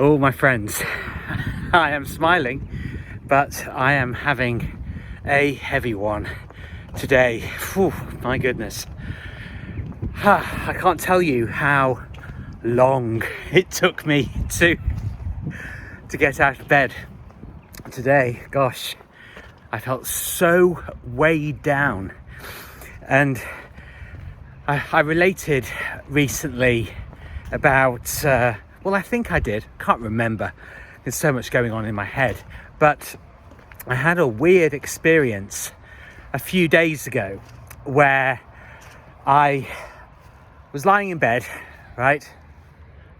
Oh, my friends, I am smiling, but I am having a heavy one today. Whew, my goodness. I can't tell you how long it took me to get out of bed today. Gosh, I felt so weighed down. And I related recently about, I think I did, can't remember. There's so much going on in my head. But I had a weird experience a few days ago where I was lying in bed, right?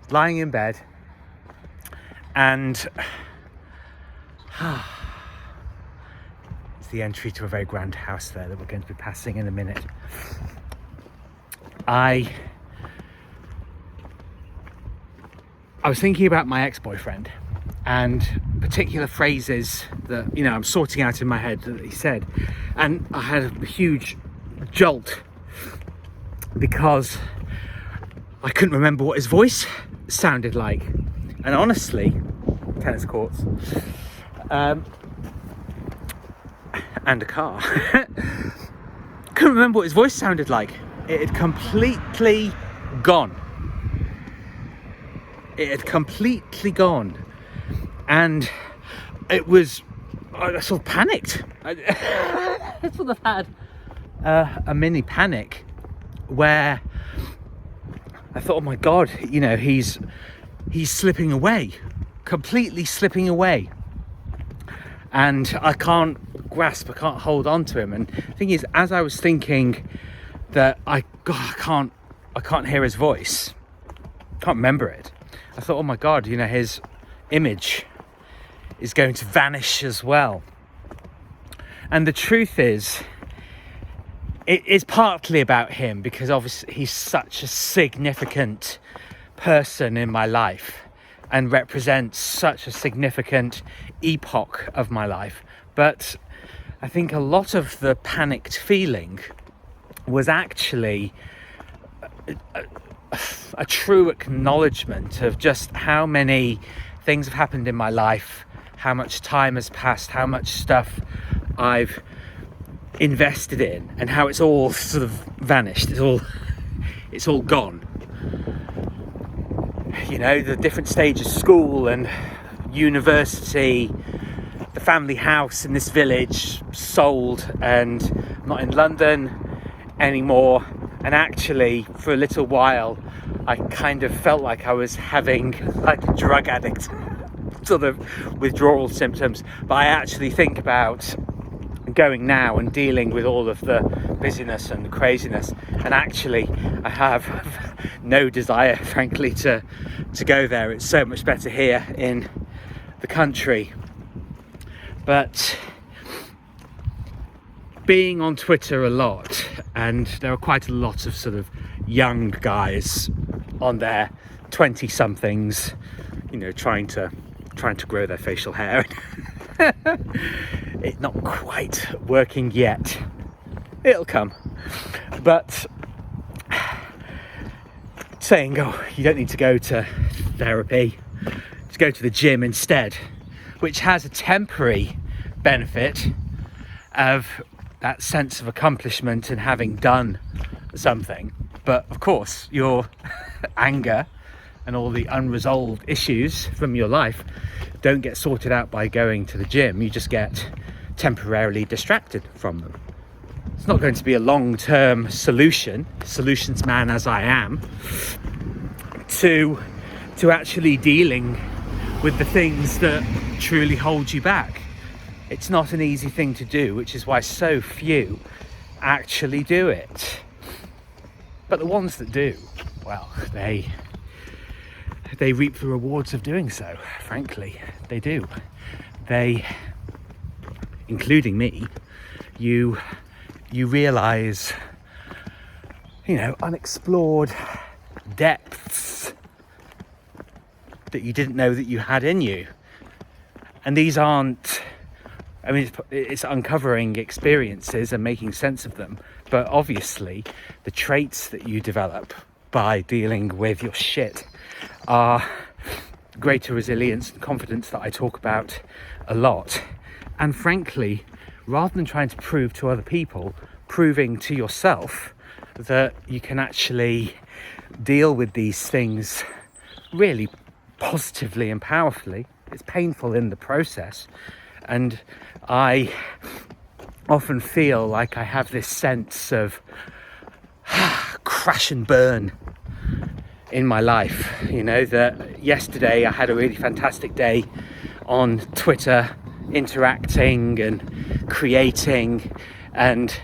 Lying in bed, and it's the entry to a very grand house there that we're going to be passing in a minute. I was thinking about my ex-boyfriend and particular phrases that, I'm sorting out in my head that he said. And I had a huge jolt because I couldn't remember what his voice sounded like. And honestly, tennis courts, and a car. Couldn't remember what his voice sounded like. It had completely gone. And it was, I sort of panicked. I sort of had a mini panic where I thought, oh my God, he's slipping away, completely slipping away. And I can't hold on to him. And the thing is, as I was thinking that I can't hear his voice, can't remember it, I thought, oh my God, his image is going to vanish as well. And the truth is, it is partly about him because obviously he's such a significant person in my life and represents such a significant epoch of my life. But I think a lot of the panicked feeling was actually a true acknowledgement of just how many things have happened in my life, how much time has passed, how much stuff I've invested in, and how it's all sort of vanished. It's all gone. The different stages, school and university, the family house in this village sold, and I'm not in London anymore. And actually, for a little while, I kind of felt like I was having like a drug addict sort of withdrawal symptoms. But I actually think about going now and dealing with all of the busyness and craziness, and actually I have no desire, frankly, to go there. It's so much better here in the country. But being on Twitter a lot, and there are quite a lot of sort of young guys on there, 20-somethings, trying to grow their facial hair. It's not quite working yet. It'll come. But saying, you don't need to go to therapy, just go to the gym instead, which has a temporary benefit of that sense of accomplishment and having done something. But of course, your anger and all the unresolved issues from your life don't get sorted out by going to the gym. You just get temporarily distracted from them. It's not going to be a long-term solutions man as I am, to actually dealing with the things that truly hold you back. It's not an easy thing to do, which is why so few actually do it. But the ones that do, well, they reap the rewards of doing so, frankly. They do. They, including me, you realise, unexplored depths that you didn't know that you had in you. And these aren't, it's uncovering experiences and making sense of them. But obviously, the traits that you develop by dealing with your shit are greater resilience and confidence that I talk about a lot. And frankly, rather than trying to prove to other people, proving to yourself that you can actually deal with these things really positively and powerfully. It's painful in the process, and I often feel like I have this sense of crash and burn in my life. You know, that yesterday I had a really fantastic day on Twitter, interacting and creating, and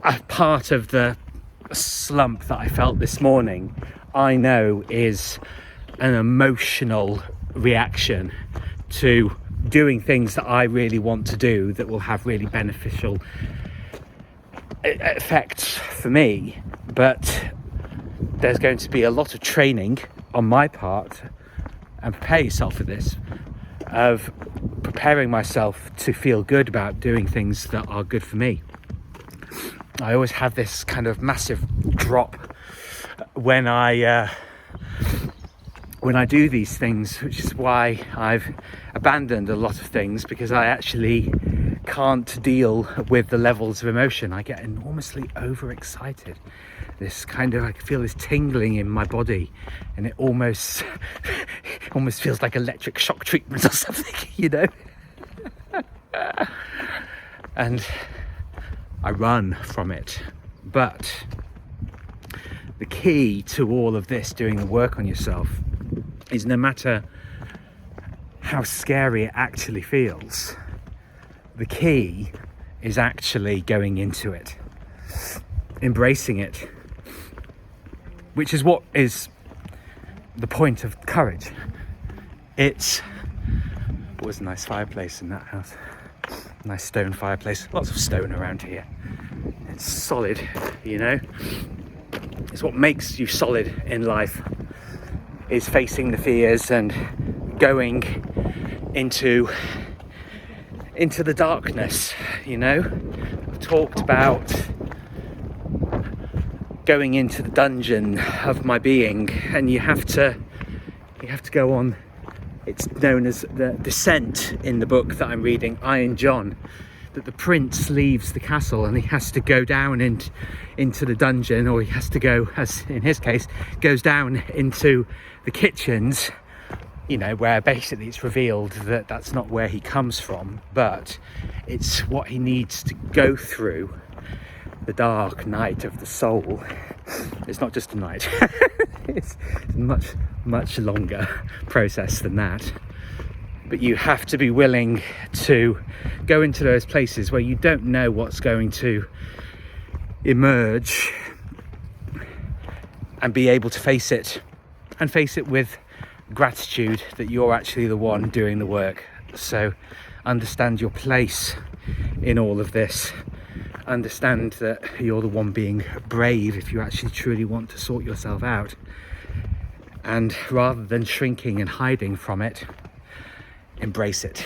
a part of the slump that I felt this morning, I know, is an emotional reaction to doing things that I really want to do that will have really beneficial effects for me. But there's going to be a lot of training on my part, and prepare yourself for this, of preparing myself to feel good about doing things that are good for me. I always have this kind of massive drop when I do these things, which is why I've abandoned a lot of things, because I actually can't deal with the levels of emotion. I get enormously overexcited. This kind of, I feel this tingling in my body, and it almost feels like electric shock treatment or something, you know. And I run from it. But the key to all of this, doing the work on yourself, is no matter how scary it actually feels, the key is actually going into it, embracing it, which is what is the point of courage. It's always a nice fireplace in that house. Nice stone fireplace, lots of stone around here. It's solid, you know. It's what makes you solid in life, is facing the fears and going into the darkness, you know. I've talked about going into the dungeon of my being, and you have to go on. It's known as the descent in the book that I'm reading, Iron John, that the prince leaves the castle and he has to go down into the dungeon, or he has to go, as in his case, goes down into the kitchens, you know, where basically it's revealed that that's not where he comes from, but it's what he needs to go through the dark night of the soul. It's not just a night. It's much longer process than that. But you have to be willing to go into those places where you don't know what's going to emerge, and be able to face it, and face it with gratitude that you're actually the one doing the work. So understand your place in all of this. Understand that you're the one being brave if you actually truly want to sort yourself out. And rather than shrinking and hiding from it, embrace it.